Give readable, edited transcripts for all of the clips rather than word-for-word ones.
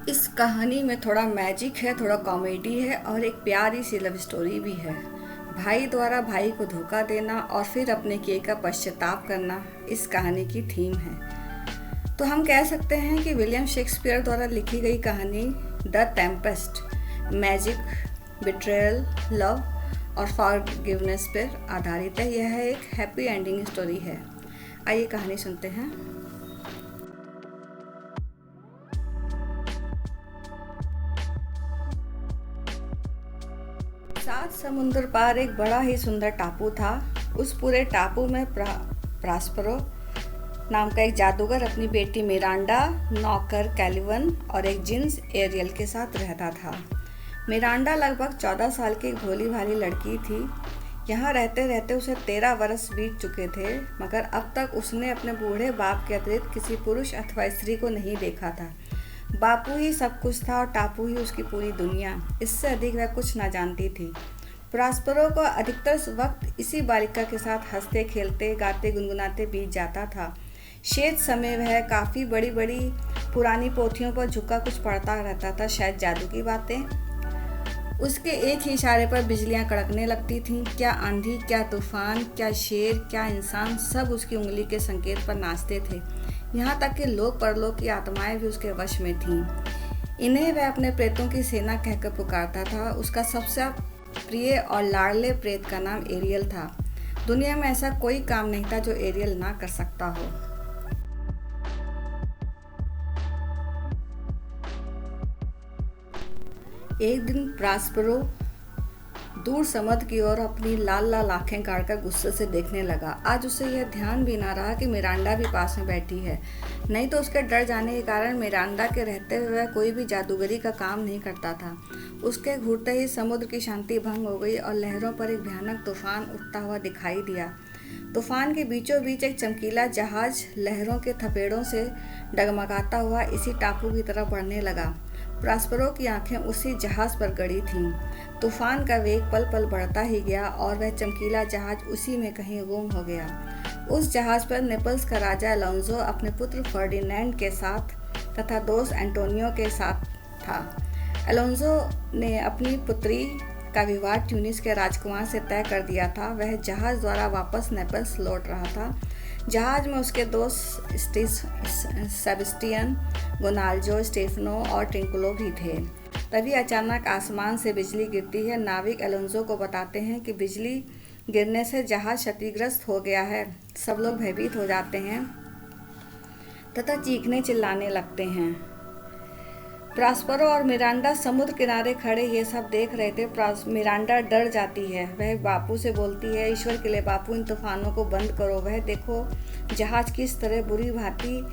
इस कहानी में थोड़ा मैजिक है, थोड़ा कॉमेडी है और एक प्यारी सी लव स्टोरी भी है। भाई द्वारा भाई को धोखा देना और फिर अपने किए का पश्चाताप करना इस कहानी की थीम है। तो हम कह सकते हैं कि विलियम शेक्सपियर द्वारा लिखी गई कहानी the Tempest magic, betrayal, love और फॉरगिवनेस पर आधारित है। यह एक हैप्पी एंडिंग स्टोरी है। आइए कहानी सुनते हैं। सात समुंदर पार एक बड़ा ही सुंदर टापू था। उस पूरे टापू में प्रास्परो नाम का एक जादूगर अपनी बेटी मिरांडा, नौकर कैलिवन और एक जिन्स एरियल के साथ रहता था। मिरांडा लगभग 14 साल की एक भोली भाली लड़की थी। यहाँ रहते रहते उसे 13 वर्ष बीत चुके थे, मगर अब तक उसने अपने बूढ़े बाप के अतिरिक्त किसी पुरुष अथवा स्त्री को नहीं देखा था। बापू ही सब कुछ था और टापू ही उसकी पूरी दुनिया। इससे अधिक वह कुछ ना जानती थी। प्रॉस्परो को अधिकतर वक्त इसी बालिका के साथ हंसते खेलते गाते गुनगुनाते बीत जाता था। शेष समय वह काफ़ी बड़ी बड़ी पुरानी पोथियों पर झुका कुछ पढ़ता रहता था, शायद जादू की बातें। उसके एक ही इशारे पर बिजलियां कड़कने लगती थीं। क्या आंधी, क्या तूफान, क्या शेर, क्या इंसान, सब उसकी उंगली के संकेत पर नाचते थे। यहाँ तक कि लोक परलोक की आत्माएं भी उसके वश में थीं। इन्हें वह अपने प्रेतों की सेना कहकर पुकारता था। उसका सबसे प्रिय और लाडले प्रेत का नाम एरियल था। दुनिया में ऐसा कोई काम नहीं था जो एरियल ना कर सकता हो। एक दिन प्रास्परो दूर समुद्र की ओर अपनी लाल लाल आंखें गाड़कर गुस्से से देखने लगा। आज उसे यह ध्यान भी ना रहा कि मिरांडा भी पास में बैठी है। नहीं तो उसके डर जाने के कारण मिरांडा के रहते हुए वह कोई भी जादूगरी का काम नहीं करता था। उसके घूरते ही समुद्र की शांति भंग हो गई और लहरों पर एक भयानक तूफान उठता हुआ दिखाई दिया। तूफान के बीचों बीच एक चमकीला जहाज लहरों के थपेड़ों से डगमगाता हुआ इसी टापू की तरफ बढ़ने लगा। प्रॉस्परो की आंखें उसी जहाज पर गड़ी थीं। तूफान का वेग पल पल बढ़ता ही गया और वह चमकीला जहाज उसी में कहीं गुम हो गया। उस जहाज पर नेपल्स का राजा अलोंजो अपने पुत्र फर्डिनेंड के साथ तथा दोस्त एंटोनियो के साथ था। अलोंजो ने अपनी पुत्री का विवाह ट्यूनिस के राजकुमार से तय कर दिया था। वह जहाज द्वारा वापस नेपल्स लौट रहा था। जहाज में उसके दोस्त सेबेस्टियन, गोनाल्जो, स्टेफनो और ट्रिंकुलो भी थे। तभी अचानक आसमान से बिजली गिरती है। नाविक अलोंजो को बताते हैं कि बिजली गिरने से जहाज क्षतिग्रस्त हो गया है। सब लोग भयभीत हो जाते हैं तथा चीखने चिल्लाने लगते हैं। प्रॉस्परो और मिरांडा समुद्र किनारे खड़े ये सब देख रहे थे। मिरांडा डर जाती है। वह बापू से बोलती है, ईश्वर के लिए बापू, इन तूफानों को बंद करो। वह देखो जहाज किस तरह बुरी भांति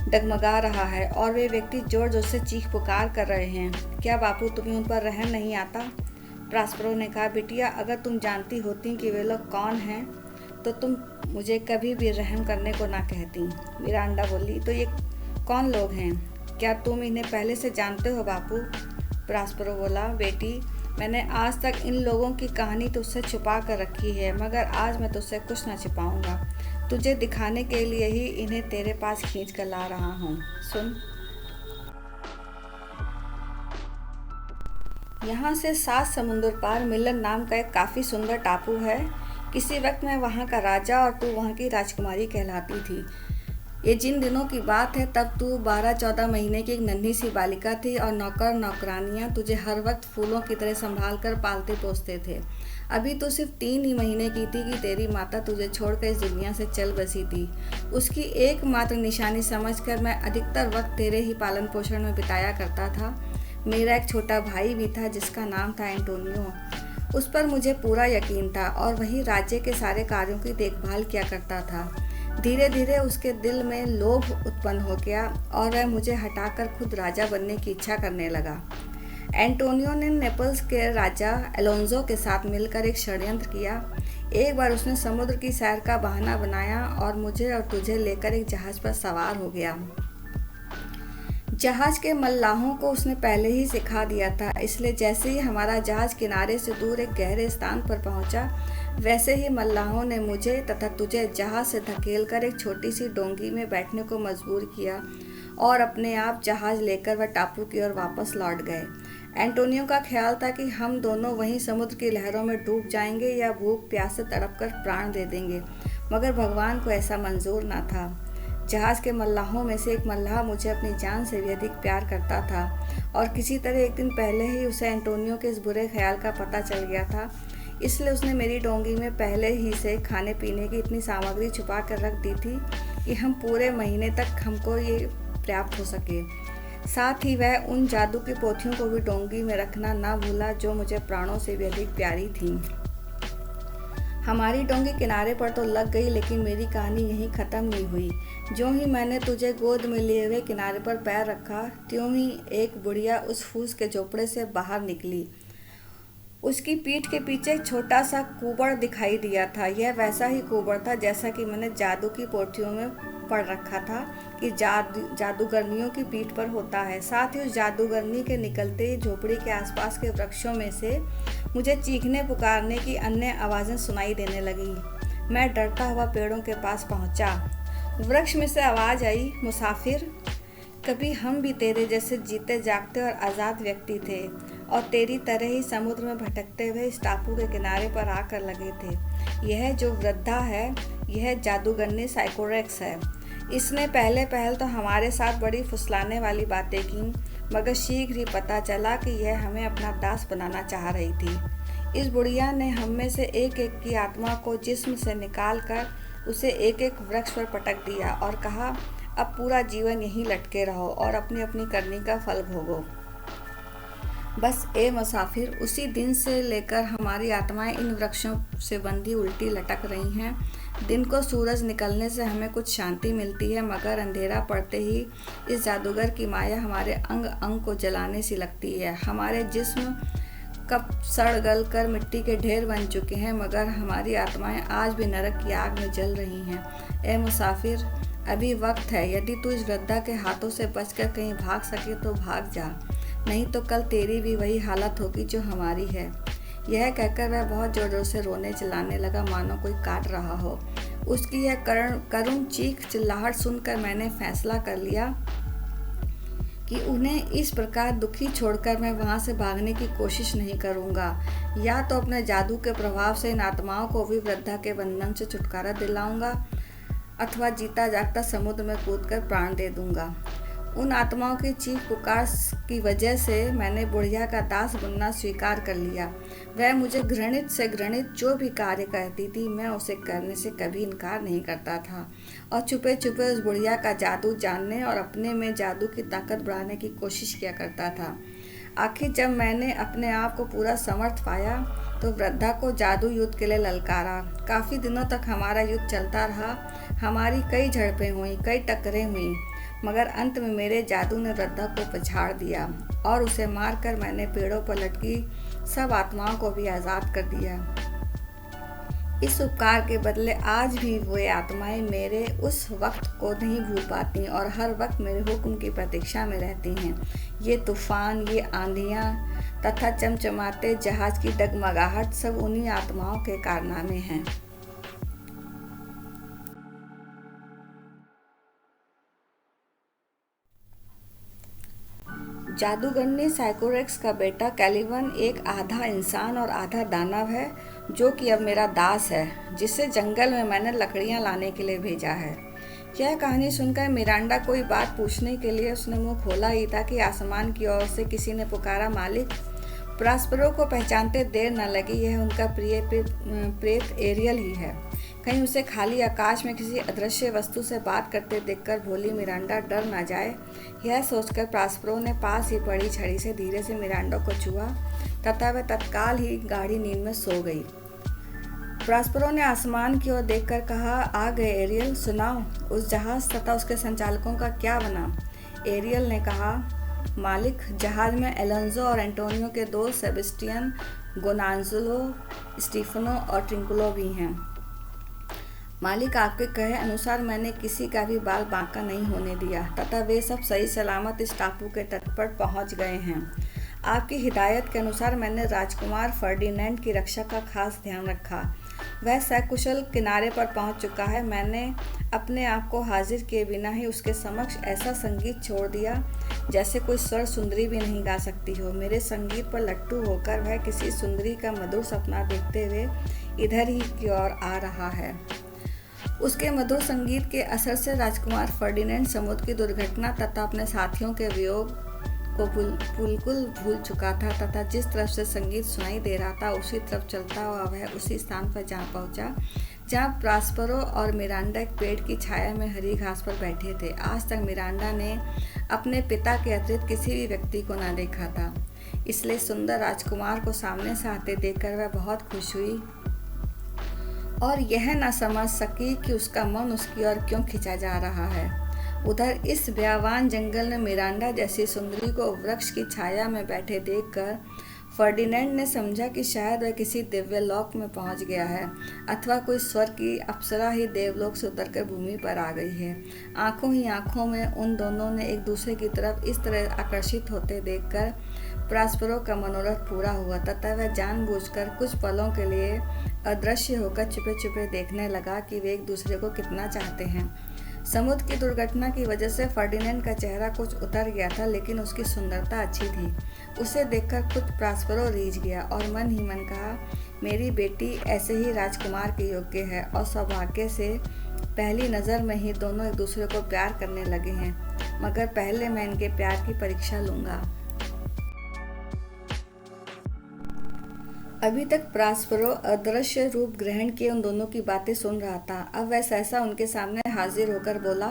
डगमगा रहा है और वे व्यक्ति जोर जोर से चीख पुकार कर रहे हैं। क्या बापू तुम्हें उन पर रहम नहीं आता? प्रॉस्परो ने कहा, बिटिया, अगर तुम जानती होती कि वे लोग कौन हैं तो तुम मुझे कभी भी रहम करने को ना कहती। मिरांडा बोली, तो ये कौन लोग हैं? क्या तुम इन्हें पहले से जानते हो बापू? प्रॉस्परो बोला, बेटी, मैंने आज तक इन लोगों की कहानी तुझसे छुपा कर रखी है, मगर आज मैं तुझसे कुछ ना छिपाऊंगा। तुझे दिखाने के लिए ही इन्हें तेरे पास खींच कर ला रहा हूँ। सुन। यहाँ से 7 समुंदर पार मिलन नाम का एक काफ़ी सुंदर टापू है। किसी वक्त मैं वहाँ का राजा और तू वहाँ की राजकुमारी कहलाती थी। ये जिन दिनों की बात है, तब तू 12-14 महीने की एक नन्ही सी बालिका थी और नौकर नौकरानियाँ तुझे हर वक्त फूलों की तरह संभाल कर पालते पोसते थे। अभी तो सिर्फ 3 ही महीने की थी कि तेरी माता तुझे छोड़कर इस दुनिया से चल बसी थी। उसकी एकमात्र निशानी समझकर मैं अधिकतर वक्त तेरे ही पालन पोषण में बिताया करता था। मेरा एक छोटा भाई भी था जिसका नाम था एंटोनियो। उस पर मुझे पूरा यकीन था और वही राज्य के सारे कार्यों की देखभाल किया करता था। धीरे धीरे उसके दिल में लोभ उत्पन्न हो गया और वह मुझे हटाकर खुद राजा बनने की इच्छा करने लगा। एंटोनियो ने नेपल्स के राजा अलोंजो के साथ मिलकर एक षड्यंत्र किया। एक बार उसने समुद्र की सैर का बहाना बनाया और मुझे और तुझे लेकर एक जहाज पर सवार हो गया। जहाज के मल्लाहों को उसने पहले ही सिखा दिया था, इसलिए जैसे ही हमारा जहाज किनारे से दूर एक गहरे स्थान पर पहुंचा, वैसे ही मल्लाहों ने मुझे तथा तुझे जहाज से धकेलकर एक छोटी सी डोंगी में बैठने को मजबूर किया और अपने आप जहाज़ लेकर वह टापू की ओर वापस लौट गए। एंटोनियो का ख्याल था कि हम दोनों वहीं समुद्र की लहरों में डूब जाएंगे या भूख प्यास से तड़प कर प्राण दे देंगे, मगर भगवान को ऐसा मंजूर न था। जहाज़ के मल्लाहों में से एक मल्लाह मुझे अपनी जान से भी अधिक प्यार करता था और किसी तरह एक दिन पहले ही उसे एंटोनियो के इस बुरे ख्याल का पता चल गया था, इसलिए उसने मेरी डोंगी में पहले ही से खाने पीने की इतनी सामग्री छुपा कर रख दी थी कि हम पूरे महीने तक हमको ये प्राप्त हो सके। साथ ही वह उन जादू की पोथियों को भी डोंगी में रखना ना भूला जो मुझे प्राणों से भी अधिक प्यारी थीं। हमारी डोंगी किनारे पर तो लग गई, लेकिन मेरी कहानी यहीं ख़त्म नहीं हुई। जो ही मैंने तुझे गोद में लिए हुए किनारे पर पैर रखा, त्यों ही एक बुढ़िया उस फूस के झोपड़े से बाहर निकली। उसकी पीठ के पीछे एक छोटा सा कुबड़ दिखाई दिया था। यह वैसा ही कुबड़ था जैसा कि मैंने जादू की पोथियों में पढ़ रखा था कि जादूगरनियों की पीठ पर होता है। साथ ही उस जादूगरनी के निकलते ही झोपड़ी के आसपास के वृक्षों में से मुझे चीखने पुकारने की अन्य आवाज़ें सुनाई देने लगी। मैं डरता हुआ पेड़ों के पास पहुंचा। वृक्ष में से आवाज़ आई, मुसाफिर, कभी हम भी तेरे जैसे जीते जागते और आज़ाद व्यक्ति थे और तेरी तरह ही समुद्र में भटकते हुए इस टापू के किनारे पर आकर लगे थे। यह जो वृद्धा है, यह जादूगरनी साइकोरेक्स है। इसने पहल तो हमारे साथ बड़ी फुसलाने वाली बातें की, मगर शीघ्र ही पता चला कि यह हमें अपना दास बनाना चाह रही थी। इस बुढ़िया ने हम में से एक एक की आत्मा को जिस्म से निकाल कर उसे एक एक वृक्ष पर पटक दिया और कहा, अब पूरा जीवन यहीं लटके रहो और अपनी अपनी करनी का फल भोगो। बस ए मुसाफिर, उसी दिन से लेकर हमारी आत्माएं इन वृक्षों से बंधी उल्टी लटक रही हैं। दिन को सूरज निकलने से हमें कुछ शांति मिलती है, मगर अंधेरा पड़ते ही इस जादूगर की माया हमारे अंग अंग को जलाने सी लगती है। हमारे जिस्म कब सड़ गल कर मिट्टी के ढेर बन चुके हैं, मगर हमारी आत्माएं आज भी नरक की आग में जल रही हैं। ए मुसाफिर, अभी वक्त है। यदि तू इस वृद्धा के हाथों से बचकर कहीं भाग सके तो भाग जा, नहीं तो कल तेरी भी वही हालत होगी जो हमारी है। यह कहकर वह बहुत जोर जोर से रोने चिल्लाने लगा, मानो कोई काट रहा हो। उसकी यह करुण चीख चिल्लाहट सुनकर मैंने फैसला कर लिया कि उन्हें इस प्रकार दुखी छोड़कर मैं वहाँ से भागने की कोशिश नहीं करूँगा। या तो अपने जादू के प्रभाव से इन आत्माओं को भी वृद्धा के बंधन से छुटकारा दिलाऊंगा, अथवा जीता जागता समुद्र में कूदकर प्राण दे दूंगा। उन आत्माओं की चीख पुकार की वजह से मैंने बुढ़िया का दास बनना स्वीकार कर लिया। वह मुझे घृणित से घृणित जो भी कार्य करती थी, मैं उसे करने से कभी इनकार नहीं करता था और छुपे छुपे उस बुढ़िया का जादू जानने और अपने में जादू की ताकत बढ़ाने की कोशिश किया करता था। आखिर जब मैंने अपने आप को पूरा समर्थ पाया तो वृद्धा को जादू युद्ध के लिए ललकारा। काफ़ी दिनों तक हमारा युद्ध चलता रहा। हमारी कई झड़पें हुई, कई टक्करें हुई, मगर अंत में मेरे जादू ने वृद्धा को पछाड़ दिया और उसे मारकर मैंने पेड़ों पर लटकी सब आत्माओं को भी आज़ाद कर दिया। इस उपकार के बदले आज भी वे आत्माएं मेरे उस वक्त को नहीं भूल पाती और हर वक्त मेरे हुक्म की प्रतीक्षा में रहती हैं। ये तूफान, ये आंधियाँ तथा चमचमाते जहाज की डगमगाहट सब उन्हीं आत्माओं के कारनामे हैं। जादूगरनी साइकोरेक्स का बेटा कैलिवन एक आधा इंसान और आधा दानव है, जो कि अब मेरा दास है, जिसे जंगल में मैंने लकड़ियां लाने के लिए भेजा है। यह कहानी सुनकर मिरांडा कोई बात पूछने के लिए उसने मुंह खोला ही था कि आसमान की ओर से किसी ने पुकारा, मालिक। प्रास्परो को पहचानते देर न लगी। यह उनका प्रिय प्रेत एरियल ही है। कहीं उसे खाली आकाश में किसी अदृश्य वस्तु से बात करते देखकर भोली मिरांडा डर न जाए, यह सोचकर प्रास्परो ने पास ही पड़ी छड़ी से धीरे से मिरांडा को छुआ तथा वह तत्काल ही गाढ़ी नींद में सो गई। प्रास्परो ने आसमान की ओर देखकर कहा, आ गए एरियल, सुनाओ उस जहाज तथा उसके संचालकों का क्या बना। एरियल ने कहा, मालिक, जहाज में एलोंजो और एंटोनियो के दोस्त सेबेस्टियन, गोनांजलो, स्टीफनो और ट्रिंकुलो भी हैं। मालिक, आपके कहे अनुसार मैंने किसी का भी बाल बांका नहीं होने दिया तथा वे सब सही सलामत इस टापू के तट पर पहुंच गए हैं। आपकी हिदायत के अनुसार मैंने राजकुमार फर्डिनेंड की रक्षा का खास ध्यान रखा। वह सकुशल किनारे पर पहुंच चुका है। मैंने अपने आप को हाजिर किए बिना ही उसके समक्ष ऐसा संगीत छोड़ दिया जैसे कोई स्वर सुंदरी भी नहीं गा सकती हो। मेरे संगीत पर लट्टू होकर वह किसी सुंदरी का मधुर सपना देखते हुए इधर ही की ओर आ रहा है। उसके मधुर संगीत के असर से राजकुमार फर्डिनेंड समुद्र की दुर्घटना तथा अपने साथियों के वियोग को बिल्कुल भूल चुका था तथा जिस तरफ से संगीत सुनाई दे रहा था उसी तरफ चलता हुआ वह उसी स्थान पर जा पहुंचा जहां प्रास्परो और मिरांडा एक पेड़ की छाया में हरी घास पर बैठे थे। आज तक मिरांडा ने अपने पिता के अतिरिक्त किसी भी व्यक्ति को न देखा था, इसलिए सुंदर राजकुमार को सामने से आते देखकर वह बहुत खुश हुई और यह न समझ सकी कि उसका मन उसकी ओर क्यों खिंचा जा रहा है। उधर इस बयावान जंगल में मिरांडा जैसी सुंदरी को वृक्ष की छाया में बैठे देखकर फर्डिनेंड ने समझा कि शायद वह किसी दिव्य लोक में पहुंच गया है अथवा कोई स्वर्ग की अप्सरा ही देवलोक से उतरकर भूमि पर आ गई है। आंखों ही आंखों में उन दोनों ने एक दूसरे की तरफ इस तरह आकर्षित होते देखकर प्रास्परो का मनोरथ पूरा हुआ तथा वह जानबूझकर कुछ पलों के लिए अदृश्य होकर छुपे छुपे देखने लगा कि वे एक दूसरे को कितना चाहते हैं। समुद्र की दुर्घटना की वजह से फर्डिनेंड का चेहरा कुछ उतर गया था, लेकिन उसकी सुंदरता अच्छी थी। उसे देखकर खुद प्रास्परो रीझ गया और मन ही मन कहा, मेरी बेटी ऐसे ही राजकुमार के योग्य है। और सौभाग्य से पहली नज़र में ही दोनों एक दूसरे को प्यार करने लगे हैं, मगर पहले मैं इनके प्यार की परीक्षा लूँगा। अभी तक प्रास्परो अदृश्य रूप ग्रहण किए उन दोनों की बातें सुन रहा था। अब वह सहसा उनके सामने हाजिर होकर बोला,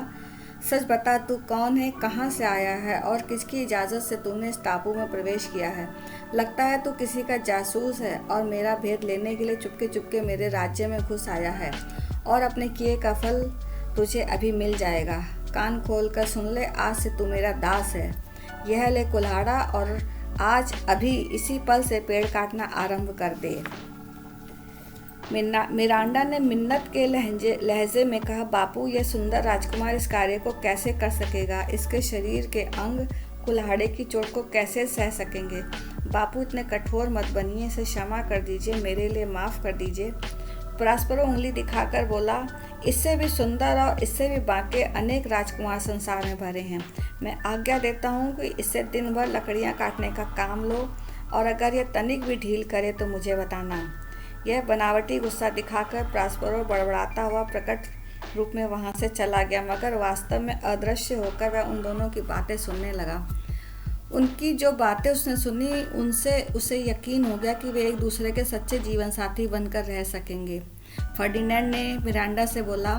सच बता, तू कौन है, कहाँ से आया है और किसकी इजाज़त से तूने इस टापू में प्रवेश किया है? लगता है तू किसी का जासूस है और मेरा भेद लेने के लिए चुपके चुपके मेरे राज्य में घुस आया है और अपने किए का फल तुझे अभी मिल जाएगा। कान खोल कर सुन ले, आज से तू मेरा दास है। यह ले कुल्हाड़ा और आज अभी इसी पल से पेड़ काटना आरंभ कर दे। मिरांडा ने मिन्नत के लहजे में कहा, बापू, यह सुंदर राजकुमार इस कार्य को कैसे कर सकेगा? इसके शरीर के अंग कुल्हाड़े की चोट को कैसे सह सकेंगे? बापू, इतने कठोर मत बनिए, इसे क्षमा कर दीजिए, मेरे लिए माफ़ कर दीजिए। प्रास्परो उंगली दिखाकर बोला, इससे भी सुंदर और इससे भी बाकी अनेक राजकुमार संसार में भरे हैं। मैं आज्ञा देता हूँ कि इससे दिन भर लकड़ियाँ काटने का काम लो और अगर यह तनिक भी ढील करे तो मुझे बताना। यह बनावटी गुस्सा दिखाकर प्रास्परो बड़बड़ाता हुआ प्रकट रूप में वहाँ से चला गया, मगर वास्तव में अदृश्य होकर वह उन दोनों की बातें सुनने लगा। उनकी जो बातें उसने सुनी उनसे उसे यकीन हो गया कि वे एक दूसरे के सच्चे जीवन साथी बनकर रह सकेंगे। फर्डिनेंड ने मिरांडा से बोला,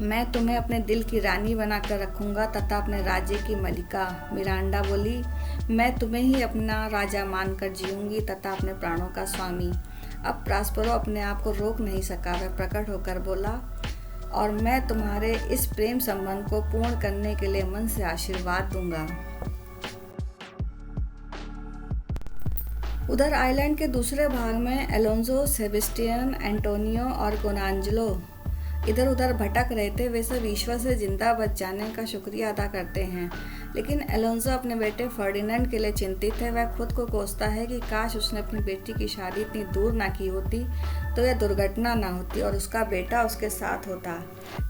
मैं तुम्हें अपने दिल की रानी बनाकर रखूंगा तथा अपने राज्य की मलिका। मिरांडा बोली, मैं तुम्हें ही अपना राजा मानकर जीऊंगी तथा अपने प्राणों का स्वामी। अब प्रास्परो अपने आप को रोक नहीं सका, वह प्रकट होकर बोला, और मैं तुम्हारे इस प्रेम संबंध को पूर्ण करने के लिए मन से आशीर्वाद दूंगा। उधर आइलैंड के दूसरे भाग में एलोंजो, सेबेस्टियन, एंटोनियो और गोनांजलो इधर उधर भटक रहे थे। वे सब ईश्वर से जिंदा बच जाने का शुक्रिया अदा करते हैं, लेकिन एलोंजो अपने बेटे फर्डिनेंड के लिए चिंतित है। वह खुद को कोसता है कि काश उसने अपनी बेटी की शादी इतनी दूर ना की होती तो यह दुर्घटना ना होती और उसका बेटा उसके साथ होता।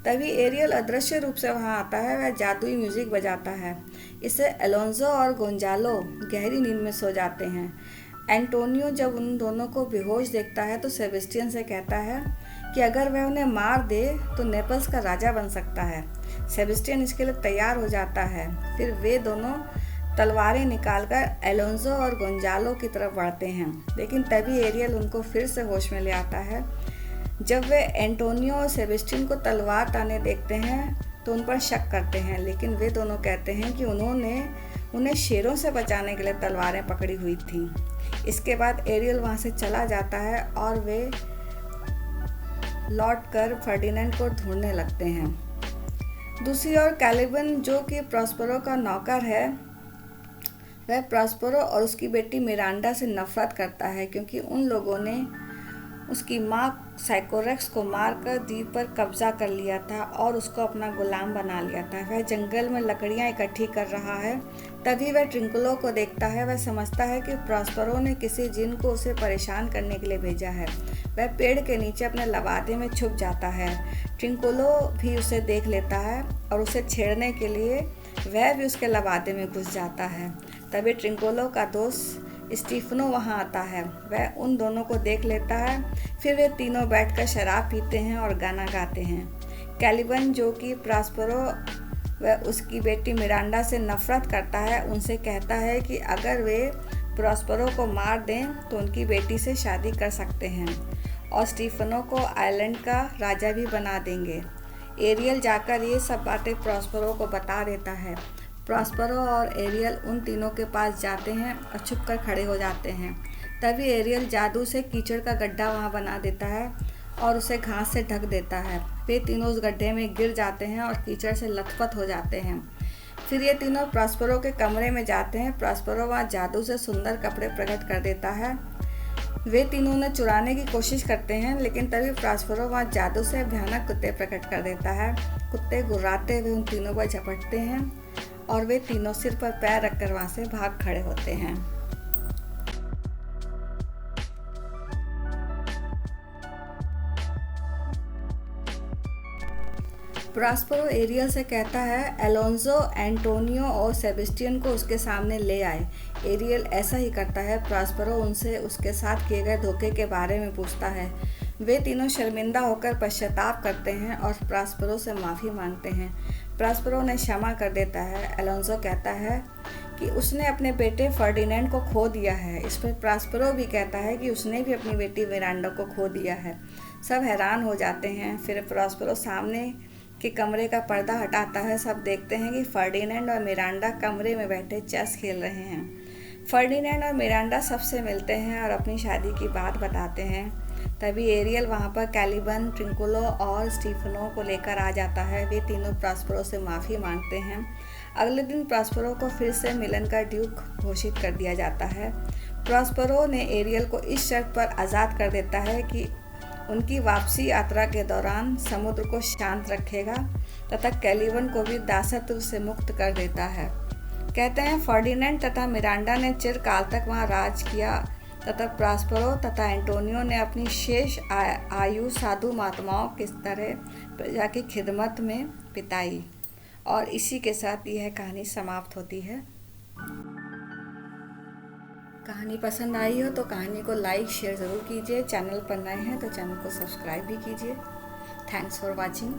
तभी एरियल अदृश्य रूप से वहाँ आता है। वह जादुई म्यूजिक बजाता है। इससे एलोंजो और गोंजालो गहरी नींद में सो जाते हैं। एंटोनियो जब उन दोनों को बेहोश देखता है तो सेबेस्टियन से कहता है कि अगर वह उन्हें मार दे तो नेपल्स का राजा बन सकता है। सेबेस्टियन इसके लिए तैयार हो जाता है। फिर वे दोनों तलवारें निकालकर एलोंजो और गोंजालो की तरफ बढ़ते हैं, लेकिन तभी एरियल उनको फिर से होश में ले आता है। जब वे एंटोनियो और सेबेस्टियन को तलवार ताने देखते हैं तो उन पर शक करते हैं, लेकिन वे दोनों कहते हैं कि उन्होंने उन्हें शेरों से बचाने के लिए तलवारें पकड़ी हुई थीं। इसके बाद एरियल वहाँ से चला जाता है और वे लौटकर फर्डिनेंड को ढूंढने लगते हैं। दूसरी ओर कैलिबन, जो कि प्रॉस्परो का नौकर है, वह प्रॉस्परो और उसकी बेटी मिरांडा से नफरत करता है क्योंकि उन लोगों ने उसकी माँ साइकोरेक्स को मारकर द्वीप पर कब्जा कर लिया था और उसको अपना गुलाम बना लिया था। वह जंगल में लकड़ियाँ इकट्ठी कर रहा है। तभी वह ट्रिंकुलो को देखता है। वह समझता है कि प्रॉस्परो ने किसी जिन को उसे परेशान करने के लिए भेजा है। वह पेड़ के नीचे अपने लबादे में छुप जाता है। ट्रिंकुलो भी उसे देख लेता है और उसे छेड़ने के लिए वह भी उसके लबादे में घुस जाता है। तभी ट्रिंकुलो का दोस्त स्टीफनो वहाँ आता है। वह उन दोनों को देख लेता है। फिर वे तीनों बैठकर शराब पीते हैं और गाना गाते हैं। कैलिवन, जो कि प्रॉस्परो व उसकी बेटी मिरांडा से नफरत करता है, उनसे कहता है कि अगर वे प्रॉस्परो को मार दें तो उनकी बेटी से शादी कर सकते हैं और स्टीफनो को आइलैंड का राजा भी बना देंगे। एरियल जाकर ये सब बातें प्रॉस्परो को बता देता है। प्रॉस्परो और एरियल उन तीनों के पास जाते हैं और छुप कर खड़े हो जाते हैं। तभी एरियल जादू से कीचड़ का गड्ढा वहाँ बना देता है और उसे घास से ढक देता है। वे तीनों उस गड्ढे में गिर जाते हैं और कीचड़ से लथपथ हो जाते हैं। फिर ये तीनों प्रॉस्परो के कमरे में जाते हैं। प्रॉस्परो वहाँ जादू से सुंदर कपड़े प्रकट कर देता है। वे तीनों उन्हें चुराने की कोशिश करते हैं, लेकिन तभी प्रॉस्परो वहाँ जादू से भयानक कुत्ते प्रकट कर देता है। कुत्ते गुर्राते हुए उन तीनों पर झपटते हैं और वे तीनों सिर पर पैर रखकर वहाँ से भाग खड़े होते हैं। प्रॉस्परो एरियल से कहता है एलोंजो, एंटोनियो और सेबेस्टियन को उसके सामने ले आए। एरियल ऐसा ही करता है। प्रॉस्परो उनसे उसके साथ किए गए धोखे के बारे में पूछता है। वे तीनों शर्मिंदा होकर पश्चाताप करते हैं और प्रॉस्परो से माफ़ी मांगते हैं। प्रॉस्परो उन्हें क्षमा कर देता है। एलोंजो कहता है कि उसने अपने बेटे फर्डिनेंड को खो दिया है। इस पर प्रॉस्परो भी कहता है कि उसने भी अपनी बेटी मिरांडा को खो दिया है। सब हैरान हो जाते हैं। फिर प्रॉस्परो सामने के कमरे का पर्दा हटाता है। सब देखते हैं कि फर्डिनेंड और मिरांडा कमरे में बैठे चेस खेल रहे हैं। फर्डिनेंड और मिरांडा सबसे मिलते हैं और अपनी शादी की बात बताते हैं। तभी एरियल वहाँ पर कैलिवन, ट्रिंकुलो और स्टीफनो को लेकर आ जाता है। वे तीनों प्रॉस्परो से माफ़ी मांगते हैं। अगले दिन प्रॉस्परो को फिर से मिलन का ड्यूक घोषित कर दिया जाता है। प्रॉस्परो ने एरियल को इस शर्त पर आज़ाद कर देता है कि उनकी वापसी यात्रा के दौरान समुद्र को शांत रखेगा तथा कैलिवन को भी दासत्व से मुक्त कर देता है। कहते हैं फर्डिनेंड तथा मिरांडा ने चिरकाल तक वहाँ राज किया तथा प्रॉस्परो तथा एंटोनियो ने अपनी शेष आयु साधु महात्माओं की तरह प्रजा की खिदमत में बिताई। और इसी के साथ यह कहानी समाप्त होती है। कहानी पसंद आई हो तो कहानी को लाइक शेयर ज़रूर कीजिए। चैनल पर नए हैं तो चैनल को सब्सक्राइब भी कीजिए। Thanks for watching.